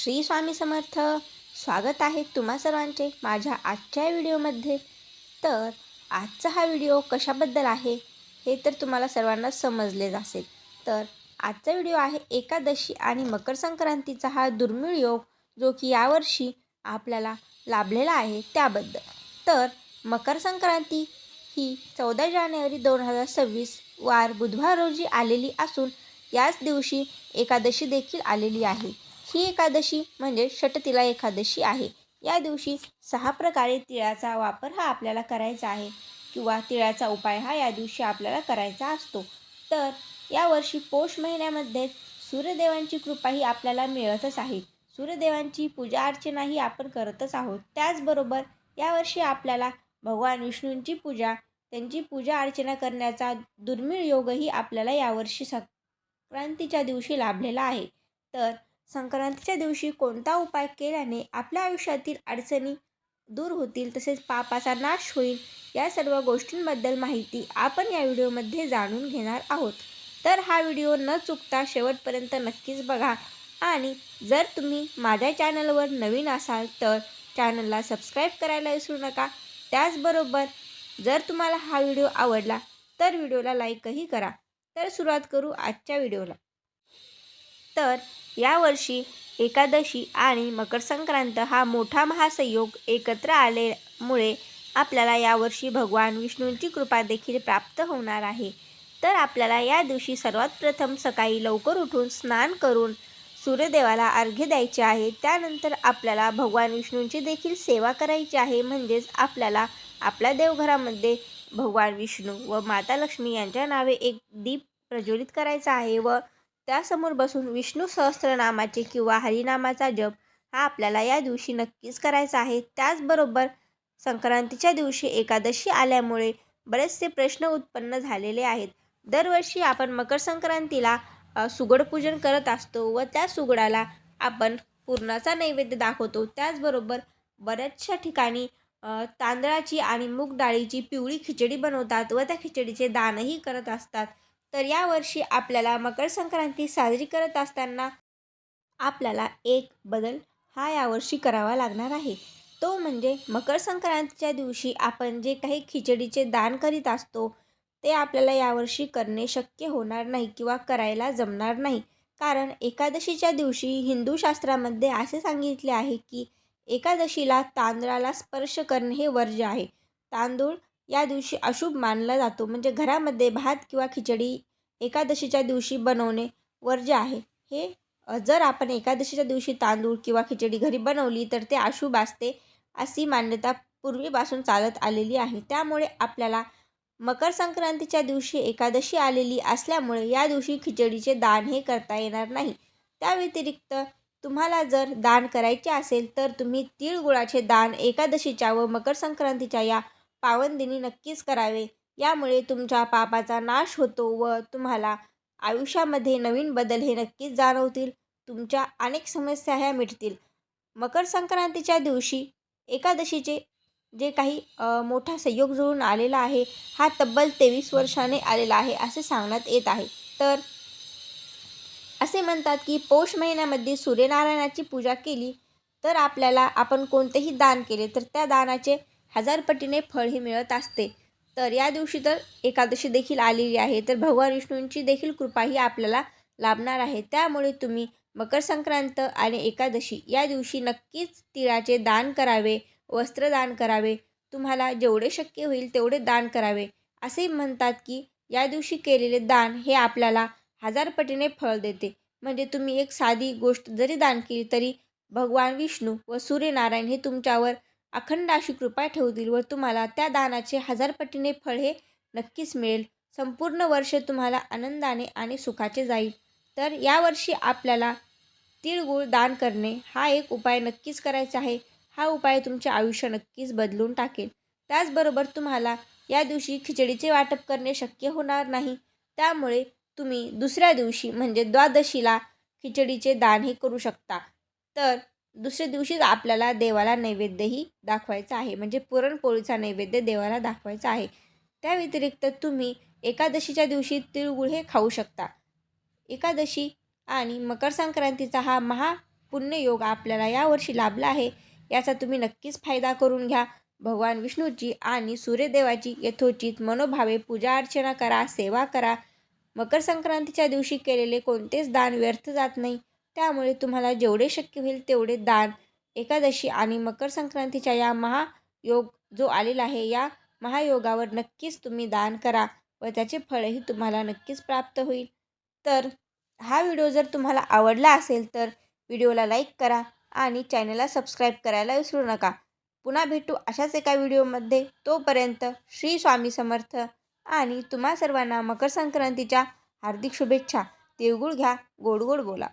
श्री स्वामी समर्थ. स्वागत आहे तुम्हा सर्वांचे माझ्या आजच्या व्हिडिओमध्ये. तर आजचा हा व्हिडिओ कशाबद्दल आहे हे तर तुम्हाला सर्वांना समजलेच असेल. तर आजचा व्हिडिओ आहे एकादशी आणि मकर संक्रांतीचा हा दुर्मिळ योग जो की यावर्षी आपल्याला लाभलेला आहे त्याबद्दल. तर मकर संक्रांती ही 14 जानेवारी 2026 वार बुधवार रोजी आलेली असून याच दिवशी एकादशी देखील आलेली आहे. ही एकादशी म्हणजे षटतिला एकादशी आहे. या दिवशी 6 प्रकारे तिळाचा वापर हा आपल्याला करायचा आहे किंवा तिळाचा उपाय हा या दिवशी आपल्याला करायचा असतो. तर यावर्षी पौष महिन्यामध्ये सूर्यदेवांची कृपा ही आपल्याला मिळतच आहे. सूर्यदेवांची पूजा अर्चनाही आपण करतच आहोत. त्याचबरोबर यावर्षी आपल्याला भगवान विष्णूंची त्यांची पूजा अर्चना करण्याचा दुर्मिळ योगही आपल्याला यावर्षी संक्रांतीच्या दिवशी लाभलेला आहे. तर संक्रांतीच्या दिवशी कोणता उपाय केल्याने आपल्या आयुष्यातील अडचणी दूर होतील तसेच पापाचा नाश होईल या सर्व गोष्टींबद्दल माहिती आपण या व्हिडिओमध्ये जाणून घेणार आहोत. तर हा व्हिडिओ न चुकता शेवटपर्यंत नक्कीच बघा आणि जर तुम्ही माझ्या चॅनलवर नवीन असाल तर चॅनलला सबस्क्राईब करायला विसरू नका. त्याचबरोबर जर तुम्हाला हा व्हिडिओ आवडला तर व्हिडिओला लाईकही करा. तर सुरुवात करू आजच्या व्हिडिओला. तर यावर्षी एकादशी आणि मकर संक्रांत हा मोठा महासंयोग एकत्र आल्यामुळे आपल्याला यावर्षी भगवान विष्णूंची कृपा देखील प्राप्त होणार आहे. तर आपल्याला या दिवशी सर्वात प्रथम सकाळी लवकर उठून स्नान करून सूर्यदेवाला अर्घ्य द्यायचे आहे. त्यानंतर आपल्याला भगवान विष्णूंची देखील सेवा करायची आहे. म्हणजेच आपल्याला आपल्या देवघरामध्ये भगवान विष्णू व माता लक्ष्मी यांच्या नावे एक दीप प्रज्वलित करायचा आहे व त्यासमोर बसून विष्णू सहस्त्रनामाचे किंवा हरिनामाचा जप हा आपल्याला या दिवशी नक्कीच करायचा आहे. त्याचबरोबर संक्रांतीच्या दिवशी एकादशी आल्यामुळे बरेचसे प्रश्न उत्पन्न झालेले आहेत. दरवर्षी आपण मकर संक्रांतीला सुगड पूजन करत असतो व त्या सुगडाला आपण पुरणाचा नैवेद्य दाखवतो. त्याचबरोबर बऱ्याचशा ठिकाणी तांदळाची आणि मूग डाळीची पिवळी खिचडी बनवतात व त्या खिचडीचे दानही करत असतात. तर यावर्षी आपल्याला मकर संक्रांती साजरी करत असताना आपल्याला एक बदल हा यावर्षी करावा लागणार आहे. तो म्हणजे मकर संक्रांतीच्या दिवशी आपण जे काही खिचडीचे दान करीत असतो ते आपल्याला यावर्षी करणे शक्य होणार नाही किंवा करायला जमणार नाही. कारण एकादशीच्या दिवशी हिंदू शास्त्रामध्ये असे सांगितले आहे की एकादशीला तांदळाला स्पर्श करणे हे वर्ज्य आहे. तांदूळ या दिवशी अशुभ मानला जातो. म्हणजे घरामध्ये भात किंवा खिचडी एकादशीच्या दिवशी बनवणे वर्ज्य आहे. हे जर आपण एकादशीच्या दिवशी तांदूळ किंवा खिचडी घरी बनवली तर ते अशुभ असते अशी मान्यता पूर्वीपासून चालत आलेली आहे. त्यामुळे आपल्याला मकर संक्रांतीच्या दिवशी एकादशी आलेली असल्यामुळे या दिवशी खिचडीचे दान हे करता येणार नाही. त्या व्यतिरिक्त तुम्हाला जर दान करायचे असेल तर तुम्ही तिळगुळाचे दान एकादशीच्या व मकर संक्रांतीच्या या पावनदिनी नक्कीच करावे. यामुळे तुमच्या पापाचा नाश होतो व तुम्हाला आयुष्यामध्ये नवीन बदल हे नक्कीच जाणवतील. तुमच्या अनेक समस्या ह्या मिटतील. मकर संक्रांतीच्या दिवशी एकादशीचे जे काही मोठा संयोग जुळून आलेला आहे हा तब्बल 23 वर्षाने आलेला आहे असे सांगण्यात येत आहे. तर असे म्हणतात की पौष महिन्यामध्ये सूर्यनारायणाची पूजा केली तर आपल्याला आपण कोणतेही दान केले तर त्या दानाचे 1000 पटीने फळ हे मिळत असते. तर या दिवशी तर एकादशी देखील आलेली आहे तर भगवान विष्णूंची देखील कृपा ही आपल्याला लाभणार आहे. त्यामुळे तुम्ही मकर संक्रांत आणि एकादशी या दिवशी नक्कीच तिळाचे दान करावे, वस्त्रदान करावे. तुम्हाला जेवढे शक्य होईल तेवढे दान करावे. असे म्हणतात की या दिवशी केलेले दान हे आपल्याला 1000 पटीने फळ देते. म्हणजे तुम्ही एक साधी गोष्ट जरी दान केली तरी भगवान विष्णू व सूर्यनारायण हे तुमच्यावर अखंड अशी कृपा ठेवतील व तुम्हाला त्या दानाचे 1000 पटीने फळ हे नक्कीच मिळेल. संपूर्ण वर्ष तुम्हाला आनंदाने आणि सुखाचे जाईल. तर यावर्षी आपल्याला तिळगुळ दान करणे हा एक उपाय नक्कीच करायचा आहे. हा उपाय तुमचे आयुष्य नक्कीच बदलून टाकेल. त्याचबरोबर तुम्हाला या दिवशी खिचडीचे वाटप करणे शक्य होणार नाही. त्यामुळे तुम्ही दुसऱ्या दिवशी म्हणजे द्वादशीला खिचडीचे दान हे करू शकता. तर दुसऱ्या दिवशीच आपल्याला देवाला नैवेद्यही दाखवायचा आहे. म्हणजे पुरणपोळीचा नैवेद्य देवाला दाखवायचा आहे. त्या व्यतिरिक्त तुम्ही एकादशीच्या दिवशी तिळगुळ हे खाऊ शकता. एकादशी आणि मकर संक्रांतीचा हा पुण्ययोग आपल्याला यावर्षी लाभला आहे, याचा तुम्ही नक्कीच फायदा करून घ्या. भगवान विष्णूची आणि सूर्यदेवाची यथोचित मनोभावे पूजा अर्चना करा, सेवा करा. मकर संक्रांतीच्या दिवशी केलेले कोणतेच दान व्यर्थ जात नाही. त्यामुळे तुम्हाला जेवढे शक्य होईल तेवढे दान एकादशी आणि मकर संक्रांतीच्या या महायोग जो आलेला आहे, या महायोगावर नक्कीच तुम्ही दान करा व त्याचे फळही तुम्हाला नक्कीच प्राप्त होईल. तर हा व्हिडिओ जर तुम्हाला आवडला असेल तर व्हिडिओला लाईक करा आणि चॅनलला सबस्क्राईब करायला विसरू नका. पुन्हा भेटू अशाच एका व्हिडिओमध्ये. तोपर्यंत श्री स्वामी समर्थ आणि तुम्हा सर्वांना मकर संक्रांतीच्या हार्दिक शुभेच्छा. तिळगुळ घ्या, गोड गोड बोला.